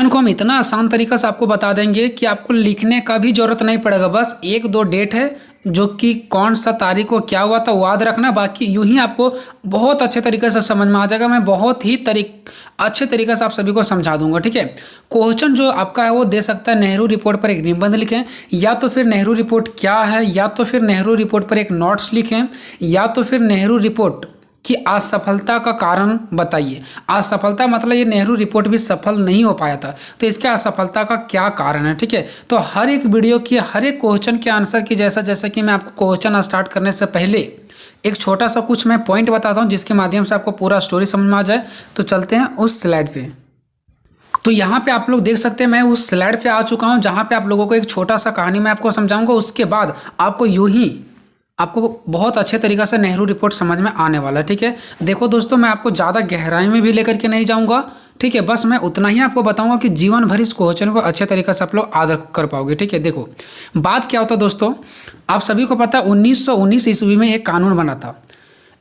को हम इतना आसान तरीका से आपको बता देंगे कि आपको लिखने का भी जरूरत नहीं पड़ेगा। बस एक दो डेट है जो कि कौन सा तारीख को क्या हुआ था याद रखना, बाकी यूं ही आपको बहुत अच्छे तरीके से समझ में आ जाएगा। मैं बहुत ही अच्छे तरीके से आप सभी को समझा दूंगा। ठीक है, क्वेश्चन जो आपका है वो दे सकता है नेहरू रिपोर्ट पर एक निबंध लिखें, या तो फिर नेहरू रिपोर्ट क्या है, या तो फिर नेहरू रिपोर्ट पर एक नोट्स लिखें, या तो फिर नेहरू रिपोर्ट कि असफलता का कारण बताइए। असफलता मतलब ये नेहरू रिपोर्ट भी सफल नहीं हो पाया था, तो इसके असफलता का क्या कारण है। ठीक है, तो हर एक वीडियो की हर एक क्वेश्चन के आंसर की जैसा कि मैं आपको क्वेश्चन स्टार्ट करने से पहले एक छोटा सा कुछ मैं पॉइंट बताता हूँ जिसके माध्यम से आपको पूरा स्टोरी समझ में आ जाए। तो चलते हैं उस स्लाइड पे। तो यहाँ पे आप लोग देख सकते हैं मैं उस स्लाइड पे आ चुका हूँ जहाँ पे आप लोगों को एक छोटा सा कहानी मैं आपको समझाऊंगा। उसके बाद आपको यूं ही आपको बहुत अच्छे तरीक़े से नेहरू रिपोर्ट समझ में आने वाला है। ठीक है, देखो दोस्तों, मैं आपको ज़्यादा गहराई में भी लेकर के नहीं जाऊँगा। ठीक है, बस मैं उतना ही आपको बताऊंगा कि जीवन भर इस क्वेश्चन को अच्छे तरीके से आप लोग आदर कर पाओगे। ठीक है, देखो बात क्या होता है दोस्तों, आप सभी को पता है 1919 ईस्वी में एक कानून बना था।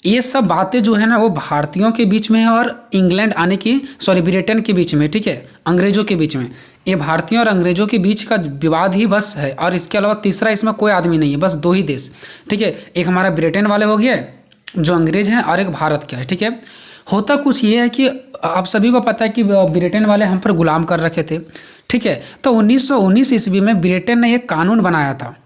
ये सब बातें जो है ना वो भारतीयों के बीच में है और इंग्लैंड आने की ब्रिटेन के बीच में। ठीक है, अंग्रेजों के बीच में। ये भारतीयों और अंग्रेजों के बीच का विवाद ही बस है, और इसके अलावा तीसरा इसमें कोई आदमी नहीं है, बस दो ही देश। ठीक है, एक हमारा ब्रिटेन वाले हो गया जो अंग्रेज हैं, और एक भारत का है। ठीक है, होता कुछ ये है कि आप सभी को पता है कि ब्रिटेन वाले हम पर गुलाम कर रखे थे। ठीक है, तो 1919 ईस्वी में ब्रिटेन ने एक कानून बनाया था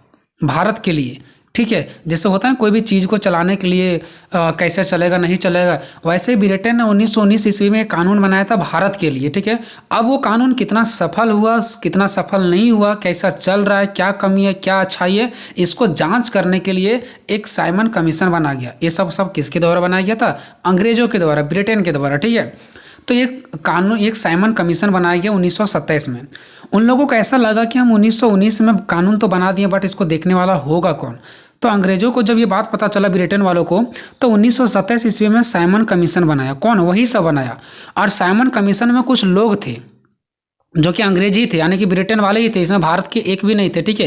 भारत के लिए। ठीक है, जैसे होता है कोई भी चीज़ को चलाने के लिए कैसे चलेगा नहीं चलेगा, वैसे ही ब्रिटेन ने 1919 ईस्वी में एक कानून बनाया था भारत के लिए। ठीक है, अब वो कानून कितना सफल हुआ, कितना सफल नहीं हुआ, कैसा चल रहा है, क्या कमी है क्या अच्छाई है, इसको जांच करने के लिए एक साइमन कमीशन बना गया। ये सब किसके द्वारा बनाया गया था? अंग्रेजों के द्वारा, ब्रिटेन के द्वारा। ठीक है, तो एक साइमन कमीशन बनाया गया 1927 में। उन लोगों को ऐसा लगा कि हम 1919 में कानून तो बना दिए, बट इसको देखने वाला होगा कौन? तो अंग्रेजों को जब ये बात पता चला ब्रिटेन वालों को, तो 1927 ईस्वी में साइमन कमीशन बनाया। कौन? वही सब बनाया। और साइमन कमीशन में कुछ लोग थे जो कि अंग्रेजी थे, यानी कि ब्रिटेन वाले ही थे, इसमें भारत के एक भी नहीं थे। ठीक है,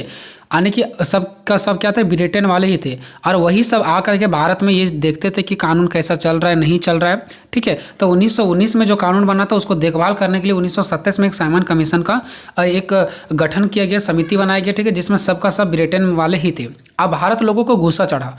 यानी कि सब का सब क्या थे? ब्रिटेन वाले ही थे। और वही सब आकर के भारत में ये देखते थे कि कानून कैसा चल रहा है नहीं चल रहा है। ठीक है, तो 1919 में जो कानून बना था उसको देखभाल करने के लिए 1927 में एक साइमन कमीशन का एक गठन किया गया, समिति बनाया गया। ठीक है, जिसमें सबका सब ब्रिटेन वाले ही थे। अब भारत लोगों को गुस्सा चढ़ा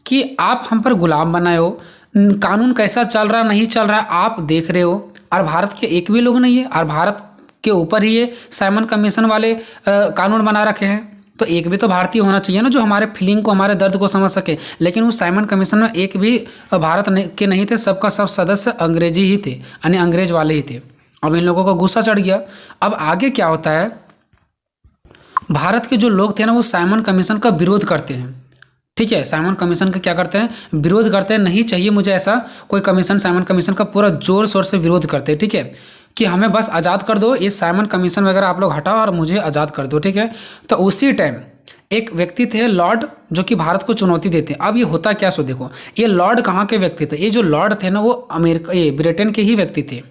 कि आप हम पर गुलाम बनाए हो, कानून कैसा चल रहा नहीं चल रहा है आप देख रहे हो, और भारत के एक भी लोग नहीं है, और भारत के ऊपर ही ये साइमन कमीशन वाले कानून बना रखे हैं। तो एक भी तो भारतीय होना चाहिए ना, जो हमारे फीलिंग को, हमारे दर्द को समझ सके। लेकिन उस साइमन कमीशन में एक भी भारत के नहीं थे, सबका सब सदस्य अंग्रेजी ही थे, यानी अंग्रेज वाले ही थे। अब इन लोगों को गुस्सा चढ़ गया। अब आगे क्या होता है, भारत के जो लोग थे ना वो साइमन कमीशन का विरोध करते हैं। ठीक है, साइमन कमीशन का क्या करते हैं? विरोध करते हैं। नहीं चाहिए मुझे ऐसा कोई कमीशन, साइमन कमीशन का पूरा जोर शोर से विरोध करते हैं। ठीक है, कि हमें बस आज़ाद कर दो, ये साइमन कमीशन वगैरह आप लोग हटाओ और मुझे आज़ाद कर दो। ठीक है, तो उसी टाइम एक व्यक्ति थे लॉर्ड, जो कि भारत को चुनौती देते हैं। अब ये होता क्या, सो देखो, ये लॉर्ड कहाँ के व्यक्ति थे? ये जो लॉर्ड थे ना वो ब्रिटेन के ही व्यक्ति थे।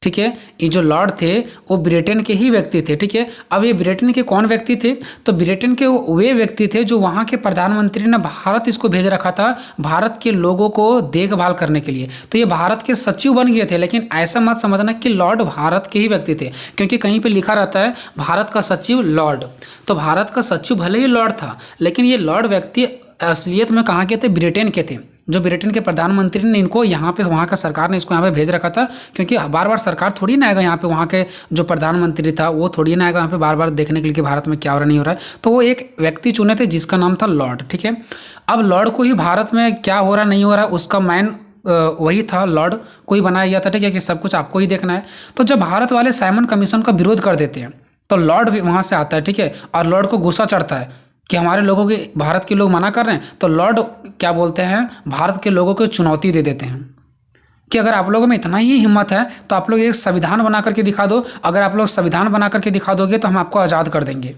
ठीक है, ये जो लॉर्ड थे वो ब्रिटेन के ही व्यक्ति थे। ठीक है, अब ये ब्रिटेन के कौन व्यक्ति थे? तो ब्रिटेन के वे व्यक्ति थे जो वहाँ के प्रधानमंत्री ने भारत इसको भेज रखा था भारत के लोगों को देखभाल करने के लिए। तो ये भारत के सचिव बन गए थे। लेकिन ऐसा मत समझना कि लॉर्ड भारत के ही व्यक्ति थे, क्योंकि कहीं पर लिखा रहता है भारत का सचिव लॉर्ड। तो भारत का सचिव भले ही लॉर्ड था, लेकिन ये लॉर्ड व्यक्ति असलियत में कहाँ के थे? ब्रिटेन के थे। जो ब्रिटेन के प्रधानमंत्री ने इनको यहाँ पे, वहाँ का सरकार ने इसको यहाँ पे भेज रखा था, क्योंकि बार बार सरकार थोड़ी ना आएगा यहाँ पे, वहाँ के जो प्रधानमंत्री था वो थोड़ी ना आएगा यहाँ पे बार बार देखने के लिए कि भारत में क्या हो रहा नहीं हो रहा है। तो वो एक व्यक्ति चुने थे जिसका नाम था लॉर्ड। ठीक है, अब लॉर्ड को ही भारत में क्या हो रहा नहीं हो रहा उसका मैन वही था, लॉर्ड को ही बनाया गया था। ठीक है, कि सब कुछ आपको ही देखना है। तो जब भारत वाले साइमन कमीशन का विरोध कर देते हैं तो लॉर्ड वहाँ से आता है। ठीक है, और लॉर्ड को गुस्सा चढ़ता है कि हमारे लोगों के, भारत के लोग मना कर रहे हैं। तो लॉर्ड क्या बोलते हैं, भारत के लोगों को चुनौती दे देते हैं कि अगर आप लोगों में इतना ही हिम्मत है तो आप लोग एक संविधान बना करके दिखा दो। अगर आप लोग संविधान बना करके दिखा दोगे तो हम आपको आज़ाद कर देंगे।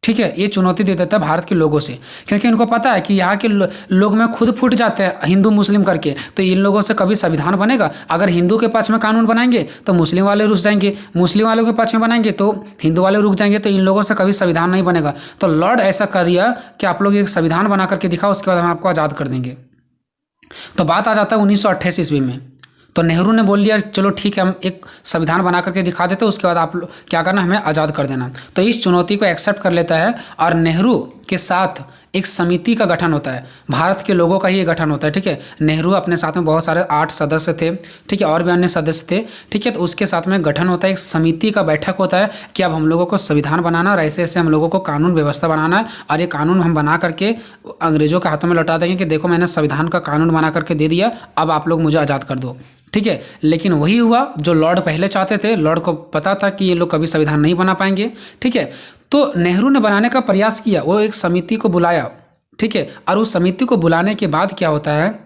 ठीक है, ये चुनौती दे देता है भारत के लोगों से, क्योंकि इनको पता है कि यहाँ के लोग में खुद फूट जाते हैं हिंदू मुस्लिम करके। तो इन लोगों से कभी संविधान बनेगा? अगर हिंदू के पक्ष में कानून बनाएंगे तो मुस्लिम वाले रुक जाएंगे, मुस्लिम वालों के पक्ष में बनाएंगे तो हिंदू वाले रुक जाएंगे। तो इन लोगों से कभी संविधान नहीं बनेगा। तो लॉर्ड ऐसा कर दिया कि आप लोग एक संविधान बना करके दिखाओ, उसके बाद हम आपको आज़ाद कर देंगे। तो बात आ जाता है 1928 ईस्वी में। तो नेहरू ने बोल लिया चलो ठीक है, हम एक संविधान बना करके दिखा देते, उसके बाद आप क्या करना, हमें आज़ाद कर देना। तो इस चुनौती को एक्सेप्ट कर लेता है और नेहरू के साथ एक समिति का गठन होता है, भारत के लोगों का ही गठन होता है। ठीक है, नेहरू अपने साथ में बहुत सारे 8 सदस्य थे, ठीक है, और भी अन्य सदस्य थे। ठीक है, तो उसके साथ में गठन होता है, एक समिति का बैठक होता है कि अब हम लोगों को संविधान बनाना और ऐसे ऐसे हम लोगों को कानून व्यवस्था बनाना है, और ये कानून हम बना करके अंग्रेजों के हाथों में लौटा देंगे कि देखो मैंने संविधान का कानून बना करके दे दिया, अब आप लोग मुझे आज़ाद कर दो। ठीक है, लेकिन वही हुआ जो लॉर्ड पहले चाहते थे। लॉर्ड को पता था कि ये लोग कभी संविधान नहीं बना पाएंगे। ठीक है, तो नेहरू ने बनाने का प्रयास किया, वो एक समिति को बुलाया। ठीक है, और उस समिति को बुलाने के बाद क्या होता है,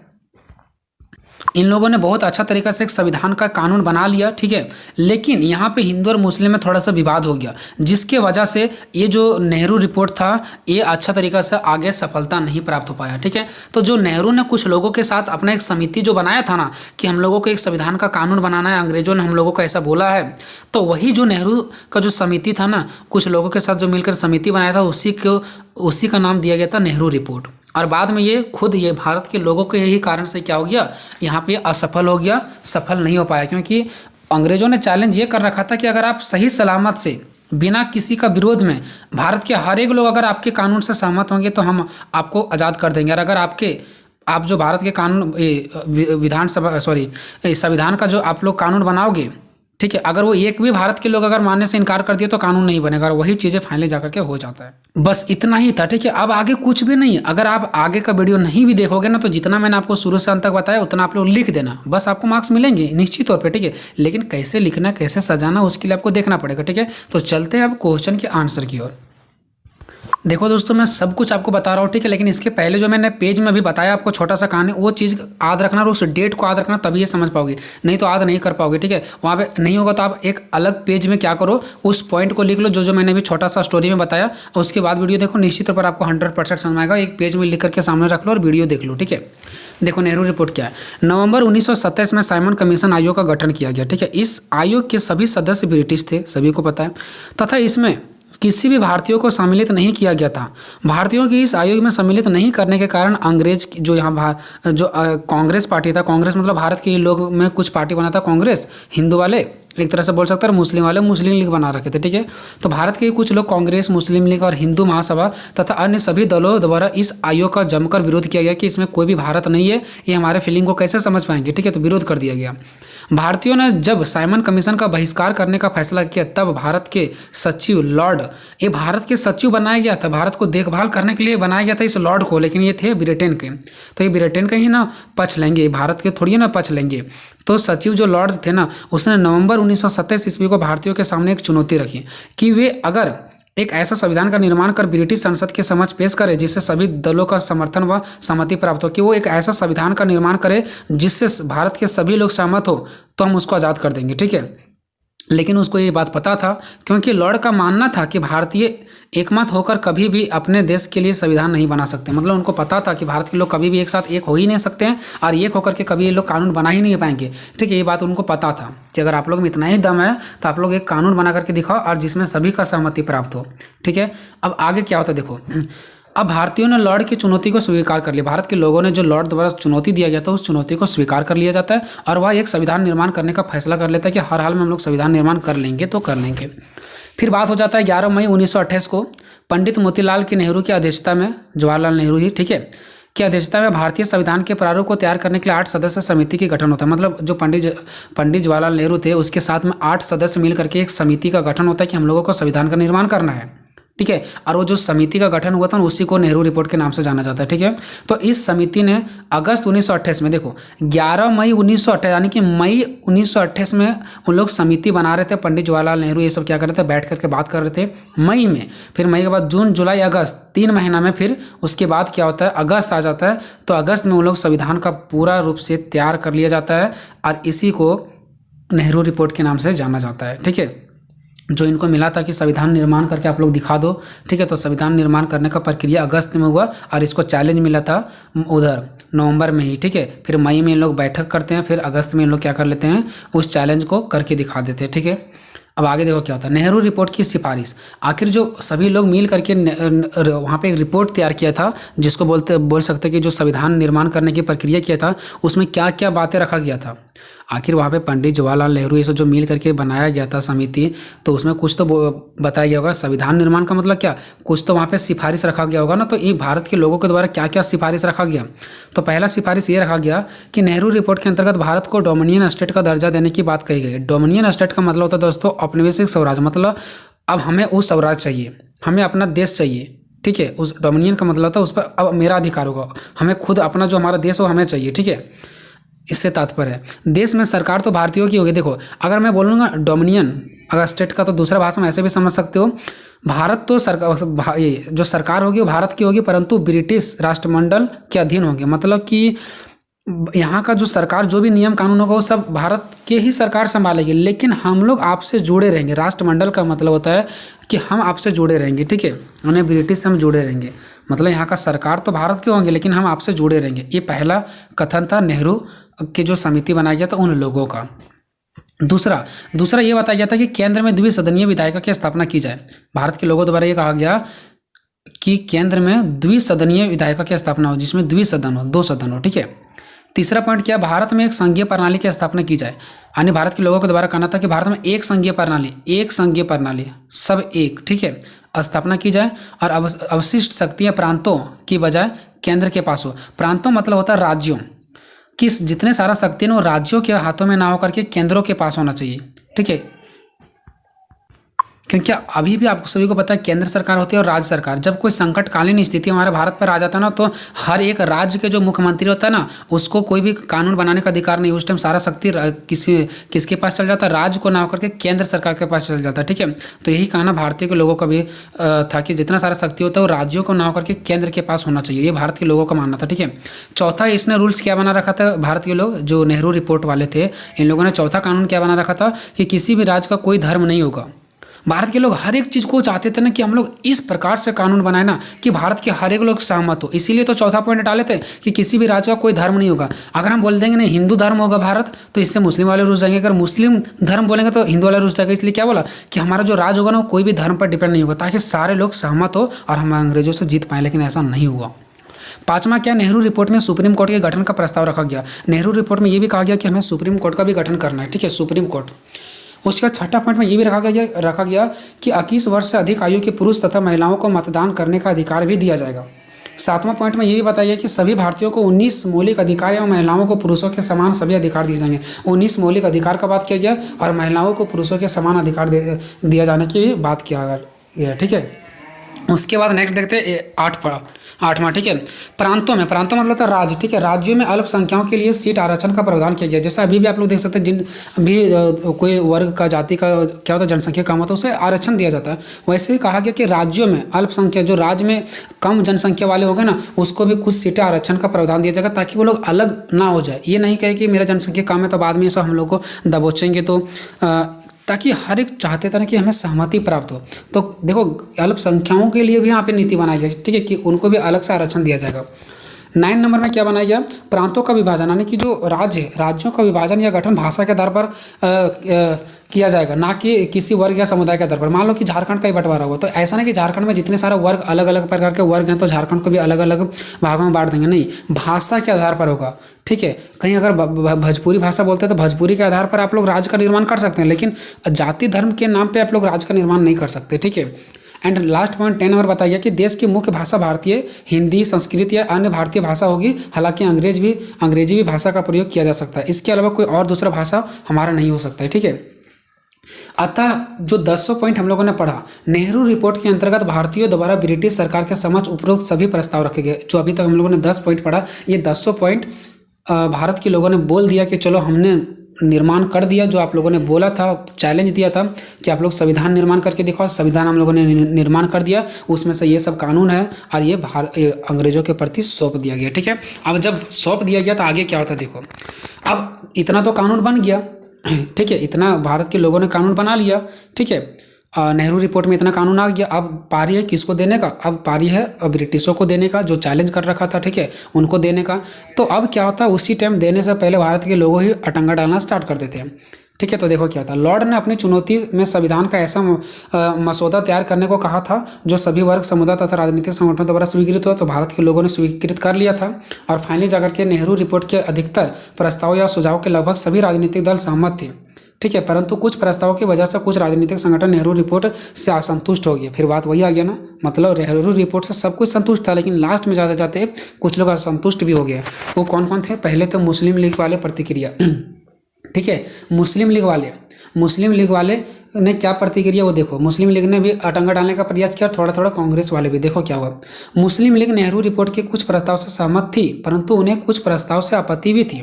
इन लोगों ने बहुत अच्छा तरीका से एक संविधान का कानून बना लिया। ठीक है, लेकिन यहाँ पे हिंदू और मुस्लिम में थोड़ा सा विवाद हो गया, जिसके वजह से ये जो नेहरू रिपोर्ट था ये अच्छा तरीका से आगे सफलता नहीं प्राप्त हो पाया। ठीक है, तो जो नेहरू ने कुछ लोगों के साथ अपना एक समिति जो बनाया था ना कि हम लोगों को एक संविधान का कानून बनाना है, अंग्रेजों ने हम लोगों को ऐसा बोला है, तो वही जो नेहरू का जो समिति था ना, कुछ लोगों के साथ जो मिलकर समिति बनाया था, उसी का नाम दिया गया था नेहरू रिपोर्ट। और बाद में ये खुद ये भारत के लोगों के यही कारण से क्या हो गया, यहाँ पे असफल हो गया, सफल नहीं हो पाया, क्योंकि अंग्रेजों ने चैलेंज ये कर रखा था कि अगर आप सही सलामत से बिना किसी का विरोध में, भारत के हर एक लोग अगर आपके कानून से सहमत होंगे तो हम आपको आज़ाद कर देंगे। और अगर आप जो भारत के कानून संविधान का जो आप लोग कानून बनाओगे, ठीक है, अगर वो एक भी भारत के लोग अगर मानने से इनकार कर दिए तो कानून नहीं बनेगा, और वही चीज़ें फाइनली जाकर के हो जाता है। बस इतना ही था। ठीक है, अब आगे कुछ भी नहीं। अगर आप आगे का वीडियो नहीं भी देखोगे ना, तो जितना मैंने आपको शुरू से अंत तक बताया उतना आप लोग लिख देना, बस आपको मार्क्स मिलेंगे निश्चित तौर पे। ठीक है, लेकिन कैसे लिखना, कैसे सजाना, उसके लिए आपको देखना पड़ेगा। ठीक है, तो चलते हैं अब क्वेश्चन के आंसर की ओर। देखो दोस्तों, मैं सब कुछ आपको बता रहा हूँ, ठीक है, लेकिन इसके पहले जो मैंने पेज में भी बताया आपको छोटा सा कहानी, वो चीज़ याद रखना और उस डेट को याद रखना, तभी ये समझ पाओगे, नहीं तो याद नहीं कर पाओगे। ठीक है, वहाँ पे नहीं होगा तो आप एक अलग पेज में क्या करो, उस पॉइंट को लिख लो जो मैंने भी छोटा सा स्टोरी में बताया, और उसके बाद वीडियो देखो, निश्चित तौर पर आपको 100% समझ आएगा। एक पेज में लिख करके सामने रख लो और वीडियो देख लो। ठीक है, देखो नेहरू रिपोर्ट क्या है। नवंबर 1927 में साइमन कमीशन आयोग का गठन किया गया। ठीक है, इस आयोग के सभी सदस्य ब्रिटिश थे, सभी को पता है, तथा इसमें किसी भी भारतीयों को सम्मिलित नहीं किया गया था। भारतीयों की इस आयोग में सम्मिलित नहीं करने के कारण अंग्रेज जो यहाँ कांग्रेस पार्टी था, कांग्रेस मतलब भारत के लोग में कुछ पार्टी बना था कांग्रेस, हिंदू वाले एक तरह से बोल सकते हैं, मुस्लिम वाले मुस्लिम लीग बना रखे थे। ठीक है, तो भारत के कुछ लोग कांग्रेस, मुस्लिम लीग और हिंदू महासभा तथा अन्य सभी दलों द्वारा इस आयोग का जमकर विरोध किया गया कि इसमें कोई भी भारत नहीं है, ये हमारे फीलिंग को कैसे समझ पाएंगे। ठीक है, तो विरोध कर दिया गया। भारतीयों ने जब साइमन कमीशन का बहिष्कार करने का फैसला किया, तब भारत के सचिव लॉर्ड, ये भारत के सचिव बनाया गया था, भारत को देखभाल करने के लिए बनाया गया था इस लॉर्ड को, लेकिन ये थे ब्रिटेन के, तो ये ब्रिटेन का ही ना पक्ष लेंगे, भारत के थोड़ी ना पक्ष लेंगे। तो सचिव जो लॉर्ड थे ना, उसने नवंबर 1927 ईस्वी को भारतीयों के सामने एक चुनौती रखी कि वे अगर एक ऐसा संविधान का निर्माण कर ब्रिटिश संसद के समक्ष पेश करे जिससे सभी दलों का समर्थन व सहमति प्राप्त हो, कि वो एक ऐसा संविधान का निर्माण करे जिससे भारत के सभी लोग सहमत हो, तो हम उसको आज़ाद कर देंगे। ठीक है, लेकिन उसको ये बात पता था, क्योंकि लॉर्ड का मानना था कि भारतीय एकमत होकर कभी भी अपने देश के लिए संविधान नहीं बना सकते। मतलब उनको पता था कि भारत के लोग कभी भी एक साथ एक हो ही नहीं सकते हैं, और एक होकर के कभी ये लोग कानून बना ही नहीं पाएंगे। ठीक है, ये बात उनको पता था कि अगर आप लोग में इतना ही दम है तो आप लोग एक कानून बना करके दिखाओ और जिसमें सभी का सहमति प्राप्त हो। ठीक है, अब आगे क्या होता है देखो। अब भारतीयों ने लॉर्ड की चुनौती को स्वीकार कर लिया। भारत के लोगों ने जो लॉर्ड द्वारा चुनौती दिया गया था, उस चुनौती को स्वीकार कर लिया जाता है, और वह एक संविधान निर्माण करने का फैसला कर लेता है कि हर हाल में हम लोग संविधान निर्माण कर लेंगे तो कर लेंगे। फिर बात हो जाता है 11 मई 1928 को पंडित मोतीलाल की नेहरू की अध्यक्षता में, जवाहरलाल नेहरू ही, ठीक है, की अध्यक्षता में भारतीय संविधान के प्रारूप को तैयार करने के लिए 8 सदस्य समिति की गठन होता है। मतलब जो पंडित जवाहरलाल नेहरू थे, उसके साथ में 8 सदस्य मिल करके एक समिति का गठन होता है कि हम लोगों को संविधान का निर्माण करना है। ठीक है, और वो जो समिति का गठन हुआ था उसी को नेहरू रिपोर्ट के नाम से जाना जाता है। ठीक है, तो इस समिति ने अगस्त 1928 में, देखो 11 मई 1928 यानी कि मई 1928 में उन लोग समिति बना रहे थे। पंडित जवाहरलाल नेहरू ये सब क्या कर रहे थे, बैठ करके बात कर रहे थे मई में। फिर मई के बाद जून, जुलाई, अगस्त, 3 महीना में फिर उसके बाद क्या होता है, अगस्त आ जाता है। तो अगस्त में उन लोग संविधान का पूरा रूप से तैयार कर लिया जाता है, और इसी को नेहरू रिपोर्ट के नाम से जाना जाता है। ठीक है, जो इनको मिला था कि संविधान निर्माण करके आप लोग दिखा दो। ठीक है, तो संविधान निर्माण करने का प्रक्रिया अगस्त में हुआ, और इसको चैलेंज मिला था उधर नवंबर में ही। ठीक है, फिर मई में इन लोग बैठक करते हैं, फिर अगस्त में इन लोग क्या कर लेते हैं, उस चैलेंज को करके दिखा देते हैं। ठीक है, अब आगे देखो क्या होता है। नेहरू रिपोर्ट की सिफारिश, आखिर जो सभी लोग मिल करके वहाँ पे एक रिपोर्ट तैयार किया था, जिसको बोल सकते हैं कि जो संविधान निर्माण करने की प्रक्रिया किया था, उसमें क्या क्या बातें रखा गया था। आखिर वहाँ पे पंडित जवाहरलाल नेहरू ये सब जो मिल करके बनाया गया था समिति, तो उसमें कुछ तो बताया गया होगा। संविधान निर्माण का मतलब क्या, कुछ तो वहाँ पे सिफारिश रखा गया होगा ना। तो ये भारत के लोगों के द्वारा क्या क्या सिफारिश रखा गया, तो पहला सिफारिश ये रखा गया कि नेहरू रिपोर्ट के अंतर्गत भारत को डोमिनियन स्टेट का दर्जा देने की बात कही गई। डोमिनियन स्टेट का मतलब होता है दोस्तों औपनिवेशिक स्वराज, मतलब अब हमें वो स्वराज चाहिए, हमें अपना देश चाहिए, ठीक है। उस डोमिनियन का मतलब था उस पर अब मेरा अधिकार होगा, हमें खुद अपना जो हमारा देश हो हमें चाहिए, ठीक है। इससे तात्पर्य है देश में सरकार तो भारतीयों की होगी। देखो अगर मैं बोलूँगा डोमिनियन अगर स्टेट का, तो दूसरा भाषा में ऐसे भी समझ सकते हो, भारत तो सरकार, ये जो सरकार होगी वो भारत की होगी, परंतु ब्रिटिश राष्ट्रमंडल के अधीन होंगे। मतलब कि यहाँ का जो सरकार जो भी नियम कानून होगा वो सब भारत के ही सरकार संभालेगी, लेकिन हम लोग आपसे जुड़े रहेंगे। राष्ट्रमंडल का मतलब होता है कि हम आपसे जुड़े रहेंगे, ठीक है, उन्हें ब्रिटिश से हम जुड़े रहेंगे। मतलब यहाँ का सरकार तो भारत के होंगे लेकिन हम आपसे जुड़े रहेंगे। ये पहला कथन था नेहरू की जो समिति बनाया गया था उन लोगों का। दूसरा ये बताया गया था कि केंद्र में द्विसदनीय विधायिका की स्थापना की जाए। भारत के लोगों द्वारा ये कहा गया कि केंद्र में द्विसदनीय विधायिका की स्थापना हो, जिसमें द्विसदन हो, 2 सदन हो, ठीक है। तीसरा पॉइंट क्या, भारत में एक संघीय प्रणाली की स्थापना की जाए। यानी भारत के लोगों के द्वारा कहना था कि भारत में एक संघीय प्रणाली सब एक, ठीक है, स्थापना की जाए और अवशिष्ट शक्तियां प्रांतों की बजाय केंद्र के पास हो। प्रांतों मतलब होता है राज्यों कि जितने सारा शक्ति वो राज्यों के हाथों में ना होकर के केंद्रों के पास होना चाहिए, ठीक है। क्योंकि अभी भी आपको सभी को पता है केंद्र सरकार होती है और राज्य सरकार। जब कोई संकटकालीन स्थिति हमारे भारत पर आ जाता है ना, तो हर एक राज्य के जो मुख्यमंत्री होता है ना, उसको कोई भी कानून बनाने का अधिकार नहीं। उस टाइम सारा शक्ति किसके पास चल जाता है, राज्य को ना होकर के केंद्र सरकार के पास चल जाता है, ठीक है। तो यही कहना भारतीय के लोगों का भी था कि जितना सारा शक्ति होता है वो राज्यों को ना होकर के केंद्र के पास होना चाहिए। ये भारत के लोगों का मानना था, ठीक है। चौथा इसने रूल्स क्या बना रखा था, भारतीय लोग जो नेहरू रिपोर्ट वाले थे, इन लोगों ने चौथा कानून क्या बना रखा था कि किसी भी राज्य का कोई धर्म नहीं होगा। भारत के लोग हर एक चीज़ को चाहते थे ना कि हम लोग इस प्रकार से कानून बनाए ना कि भारत के हर एक लोग सहमत हो। इसीलिए तो चौथा पॉइंट डाले थे कि किसी भी राज्य का कोई धर्म नहीं होगा। अगर हम बोल देंगे नहीं हिंदू धर्म होगा भारत, तो इससे मुस्लिम वाले रुस जाएंगे। अगर मुस्लिम धर्म बोलेंगे तो हिंदू वाले रुस जाएगा। इसलिए क्या बोला कि हमारा जो राज्य होगा ना वो कोई भी धर्म पर डिपेंड नहीं होगा, ताकि सारे लोग सहमत हो और हम अंग्रेजों से जीत पाएँ, लेकिन ऐसा नहीं हुआ। पांचवा क्या, नेहरू रिपोर्ट में सुप्रीम कोर्ट के गठन का प्रस्ताव रखा गया। नेहरू रिपोर्ट में ये भी कहा गया कि हमें सुप्रीम कोर्ट का भी गठन करना है, ठीक है, सुप्रीम कोर्ट। उसके बाद छठा पॉइंट में ये भी रखा गया कि 21 वर्ष से अधिक आयु के पुरुष तथा महिलाओं को मतदान करने का अधिकार भी दिया जाएगा। सातवां पॉइंट में ये भी बताया गया कि सभी भारतीयों को 19 मौलिक अधिकार एवं महिलाओं को पुरुषों के समान सभी अधिकार दिए जाएंगे। 19 मौलिक अधिकार का बात किया गया और महिलाओं को पुरुषों के समान अधिकार दिया जाने की बात किया गया, ठीक है। उसके बाद नेक्स्ट देखते हैं आठवां, ठीक है, प्रांतों मतलब होता है राज्य, ठीक है। राज्यों में अल्पसंख्याओं के लिए सीट आरक्षण का प्रावधान किया गया। जैसा अभी भी आप लोग देख सकते हैं, जिन भी कोई वर्ग का जाति का क्या होता है जनसंख्या कम होता है उसे आरक्षण दिया जाता है। वैसे ही कहा गया कि राज्यों में अल्पसंख्यक जो राज्य में कम जनसंख्या वाले होंगे ना, उसको भी कुछ सीटें आरक्षण का प्रावधान दिया जाएगा, ताकि वो लोग अलग ना हो जाए। ये नहीं कहे कि मेरा जनसंख्या कम है तो बाद में सब हम लोग को दबोचेंगे, तो ताकि हर एक चाहते थे ना कि हमें सहमति प्राप्त हो। तो देखो अल्पसंख्याओं के लिए भी यहाँ पे नीति बनाई गई, ठीक है, कि उनको भी अलग से आरक्षण दिया जाएगा। 9 नंबर में क्या बनाया गया, प्रांतों का विभाजन, यानी कि जो राज्य है राज्यों का विभाजन या गठन भाषा के आधार पर किया जाएगा, ना कि किसी वर्ग या समुदाय के आधार पर। मान लो कि झारखंड का ही बंटवारा हुआ, तो ऐसा नहीं कि झारखंड में जितने सारे वर्ग अलग अलग प्रकार के वर्ग हैं तो झारखंड को भी अलग अलग भागों में बांट देंगे, नहीं, भाषा के आधार पर होगा, ठीक है। कहीं अगर भोजपुरी भाषा बोलते हैं तो भोजपुरी के आधार पर आप लोग राज्य का निर्माण कर सकते हैं, लेकिन जाति धर्म के नाम पर आप लोग राज्य का निर्माण नहीं कर सकते, ठीक है। एंड लास्ट पॉइंट 10 नंबर बताइए कि देश की मुख्य भाषा भारतीय, हिंदी, संस्कृत या अन्य भारतीय भाषा होगी। हालांकि अंग्रेजी भी भाषा का प्रयोग किया जा सकता है। इसके अलावा कोई और दूसरा भाषा हमारा नहीं हो सकता है, ठीक है। अतः जो 10 पॉइंट हम लोगों ने पढ़ा, नेहरू रिपोर्ट के अंतर्गत भारतीयों द्वारा ब्रिटिश सरकार के समक्ष उपरोक्त सभी प्रस्ताव रखे गए। जो अभी तक हम लोगों ने 10 पॉइंट पढ़ा, ये 10 पॉइंट भारत के लोगों ने बोल दिया कि चलो हमने निर्माण कर दिया। जो आप लोगों ने बोला था, चैलेंज दिया था कि आप लोग संविधान निर्माण करके दिखाओ, संविधान हम लोगों ने निर्माण कर दिया। उसमें से ये सब कानून है और ये अंग्रेजों के प्रति सौंप दिया गया, ठीक है। अब जब सौंप दिया गया तो आगे क्या होता देखो, अब इतना तो कानून बन गया, ठीक है, इतना भारत के लोगों ने कानून बना लिया, ठीक है। नेहरू रिपोर्ट में इतना कानून आ गया। अब पारी है किसको देने का, अब पारी है ब्रिटिशों को देने का, जो चैलेंज कर रखा था, ठीक है, उनको देने का। तो अब क्या होता है, उसी टाइम देने से पहले भारत के लोगों ही अटंगा डालना स्टार्ट कर देते हैं। ठीक है। तो देखो क्या होता है, लॉर्ड ने अपनी चुनौती में संविधान का ऐसा मसौदा तैयार करने को कहा था जो सभी वर्ग, समुदाय तथा राजनीतिक संगठनों द्वारा स्वीकृत हो। तो भारत के लोगों ने स्वीकृत कर लिया था और फाइनली जाकर के नेहरू रिपोर्ट के अधिकतर प्रस्ताव या सुझाव के लगभग सभी राजनीतिक दल सहमत थे। ठीक है, परंतु कुछ प्रस्तावों की वजह से कुछ राजनीतिक संगठन नेहरू रिपोर्ट से असंतुष्ट हो गए। फिर बात वही आ गया ना, मतलब नेहरू रिपोर्ट से सब कुछ संतुष्ट था, लेकिन लास्ट में जाते जाते कुछ लोग असंतुष्ट भी हो गए। वो कौन कौन थे? पहले तो मुस्लिम लीग वाले प्रतिक्रिया। ठीक है, मुस्लिम लीग वाले ने क्या प्रतिक्रिया वो देखो। मुस्लिम लीग ने भी अटंगा डालने का प्रयास किया और थोड़ा थोड़ा कांग्रेस वाले भी। देखो क्या हुआ, मुस्लिम लीग नेहरू रिपोर्ट के कुछ प्रस्ताव से सहमत थी, परंतु उन्हें कुछ प्रस्ताव से आपत्ति भी थी।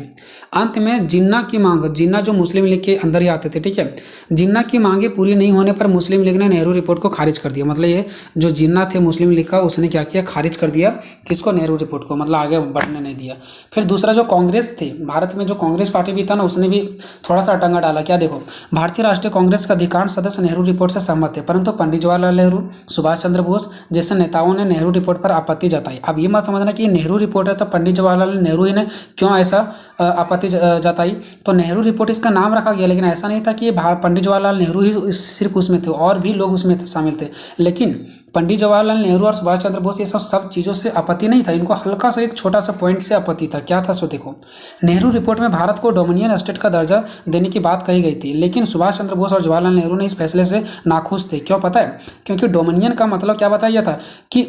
अंत में जिन्ना की मांग, जिन्ना जो मुस्लिम लीग के अंदर ही आते थे, ठीक है, जिन्ना की मांगे पूरी नहीं होने पर मुस्लिम लीग ने नेहरू रिपोर्ट को खारिज कर दिया। मतलब ये जो जिन्ना थे मुस्लिम लीग का, उसने क्या किया, खारिज कर दिया किसको? नेहरू रिपोर्ट को, मतलब आगे बढ़ने नहीं दिया। फिर दूसरा जो कांग्रेस थी, भारत में जो कांग्रेस पार्टी भी था ना, उसने भी थोड़ा सा अटंगा डाला। क्या देखो, भारतीय राष्ट्रीय कांग्रेस का अधिकांश सदस्य नेहरू रिपोर्ट से सहमत थे, परंतु पंडित जवाहरलाल नेहरू, सुभाष चंद्र बोस जैसे नेताओं ने नेहरू रिपोर्ट पर आपत्ति जताई। अब ये मत समझना कि नेहरू रिपोर्ट है तो पंडित जवाहरलाल नेहरू ही ने क्यों ऐसा आपत्ति जताई। तो नेहरू रिपोर्ट इसका नाम रखा गया, लेकिन ऐसा नहीं था कि पंडित जवाहरलाल नेहरू ही सिर्फ उसमें थे, और भी लोग उसमें शामिल थे। लेकिन पंडित जवाहरलाल नेहरू और सुभाष चंद्र बोस ये सब चीज़ों से आपत्ति नहीं था, इनको हल्का सा एक छोटा सा पॉइंट से आपत्ति था। क्या था? सो देखो, नेहरू रिपोर्ट में भारत को डोमिनियन स्टेट का दर्जा देने की बात कही गई थी, लेकिन सुभाष चंद्र बोस और जवाहरलाल नेहरू ने इस फैसले से नाखुश थे। क्यों पता है? क्योंकि डोमिनियन का मतलब क्या बताया था कि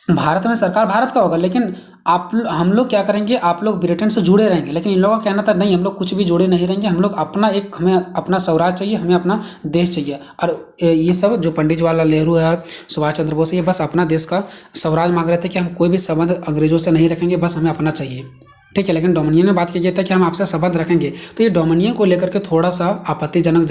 भारत में सरकार भारत का होगा, लेकिन हम लोग क्या करेंगे, आप लोग ब्रिटेन से जुड़े रहेंगे। लेकिन इन लोगों का कहना था नहीं, हम लोग कुछ भी जुड़े नहीं रहेंगे, हम लोग हमें अपना स्वराज चाहिए, हमें अपना देश चाहिए। और ये सब जो पंडित जवाहरलाल नेहरू है, सुभाष चंद्र बोस, ये बस अपना देश का स्वराज मांग रहे थे कि हम कोई भी संबंध अंग्रेजों से नहीं रखेंगे, बस हमें अपना चाहिए। ठीक है, लेकिन डोमिनियन ने बात किया था कि हम आपसे संबंध रखेंगे। तो ये डोमिनियन को लेकर के थोड़ा सा आपत्तिजनक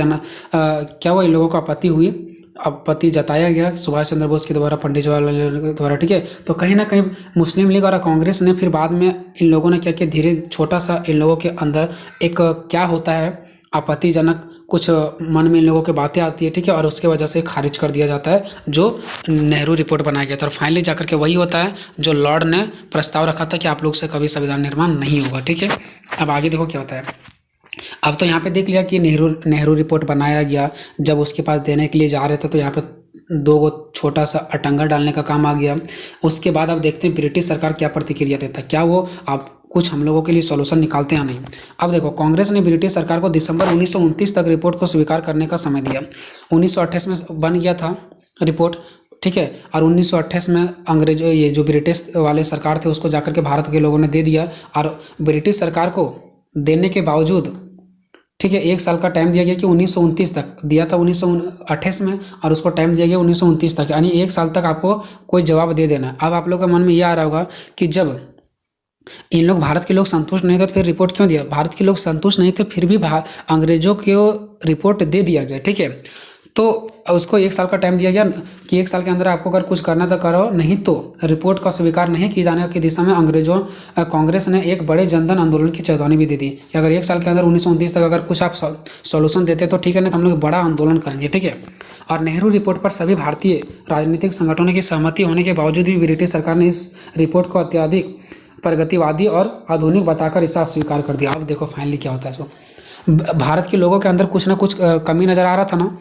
क्या हुआ, इन लोगों को आपत्ति हुई, आपत्ति जताया गया सुभाष चंद्र बोस के द्वारा, पंडित जवाहरलाल नेहरू के द्वारा। ठीक है, तो कहीं ना कहीं मुस्लिम लीग और कांग्रेस ने फिर बाद में इन लोगों ने क्या किया, धीरे छोटा सा इन लोगों के अंदर एक क्या होता है, आपत्तिजनक कुछ मन में इन लोगों की बातें आती है। ठीक है, और उसके वजह से खारिज कर दिया जाता है जो नेहरू रिपोर्ट बनाया गया था। और फाइनली जाकर के वही होता है जो लॉर्ड ने प्रस्ताव रखा था कि आप लोग से कभी संविधान निर्माण नहीं होगा। ठीक है, अब आगे देखो क्या होता है। अब तो यहाँ पे देख लिया कि नेहरू रिपोर्ट बनाया गया, जब उसके पास देने के लिए जा रहे थे तो यहाँ पे दो छोटा सा अटंगा डालने का काम आ गया। उसके बाद अब देखते हैं ब्रिटिश सरकार क्या प्रतिक्रिया देता है, क्या वो अब कुछ हम लोगों के लिए सॉल्यूशन निकालते हैं या नहीं। अब देखो, कांग्रेस ने ब्रिटिश सरकार को दिसंबर 1929 तक रिपोर्ट को स्वीकार करने का समय दिया। 1928 में बन गया था रिपोर्ट। ठीक है, और 1928 में अंग्रेजों, ये जो ब्रिटिश वाले सरकार थे, उसको जाकर के भारत के लोगों ने दे दिया। और ब्रिटिश सरकार को देने के बावजूद, ठीक है, 1 साल का टाइम दिया गया कि 1929 तक दिया था 1928 में, और उसको टाइम दिया गया 1929 तक, यानी 1 साल तक आपको कोई जवाब दे देना। अब आप लोग के मन में ये आ रहा होगा कि जब इन लोग, भारत के लोग संतुष्ट नहीं थे तो फिर रिपोर्ट क्यों दिया? भारत के लोग संतुष्ट नहीं थे, फिर भी अंग्रेजों को रिपोर्ट दे दिया गया। ठीक है, तो उसको 1 साल का टाइम दिया गया कि 1 साल के अंदर आपको अगर कुछ करना तो करो, नहीं तो रिपोर्ट का स्वीकार नहीं किए जाने की दिशा में कांग्रेस ने एक बड़े जनधन आंदोलन की चेतावनी भी दी थी कि अगर 1 साल के अंदर 1929 तक अगर कुछ आप सॉल्यूशन देते तो ठीक है, नहीं तो हम लोग बड़ा आंदोलन करेंगे। ठीक है, और नेहरू रिपोर्ट पर सभी भारतीय राजनीतिक संगठनों की सहमति होने के बावजूद भी ब्रिटिश सरकार ने इस रिपोर्ट को अत्यधिक प्रगतिवादी और आधुनिक बताकर इसे अस्वीकार कर दिया। अब देखो फाइनली क्या होता है। जो भारत के लोगों के अंदर कुछ ना कुछ कमी नज़र आ रहा था ना,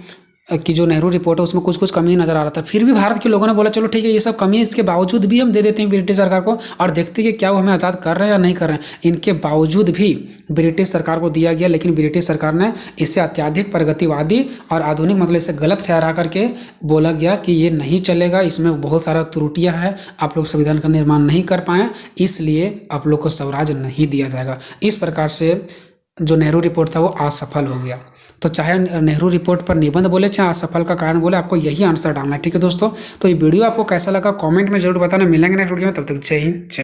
कि जो नेहरू रिपोर्ट है उसमें कुछ कमी नज़र आ रहा था, फिर भी भारत के लोगों ने बोला चलो ठीक है, ये सब कमी है, इसके बावजूद भी हम दे देते हैं ब्रिटिश सरकार को, और देखते हैं कि क्या वो हमें आज़ाद कर रहे हैं या नहीं कर रहे हैं। इनके बावजूद भी ब्रिटिश सरकार को दिया गया, लेकिन ब्रिटिश सरकार ने इसे अत्यधिक प्रगतिवादी और आधुनिक, मतलब इसे गलत ठहरा करके बोला गया कि ये नहीं चलेगा, इसमें बहुत सारा त्रुटियाँ हैं, आप लोग संविधान का निर्माण नहीं कर पाए, इसलिए आप लोग को स्वराज नहीं दिया जाएगा। इस प्रकार से जो नेहरू रिपोर्ट था वो असफल हो गया। तो चाहे नेहरू रिपोर्ट पर निबंध बोले चाहे असफल का कारण बोले, आपको यही आंसर डालना है। ठीक है दोस्तों, तो ये वीडियो आपको कैसा लगा कमेंट में जरूर बताना। मिलेंगे नेक्स्ट वीडियो में, तब तक जय हिंद।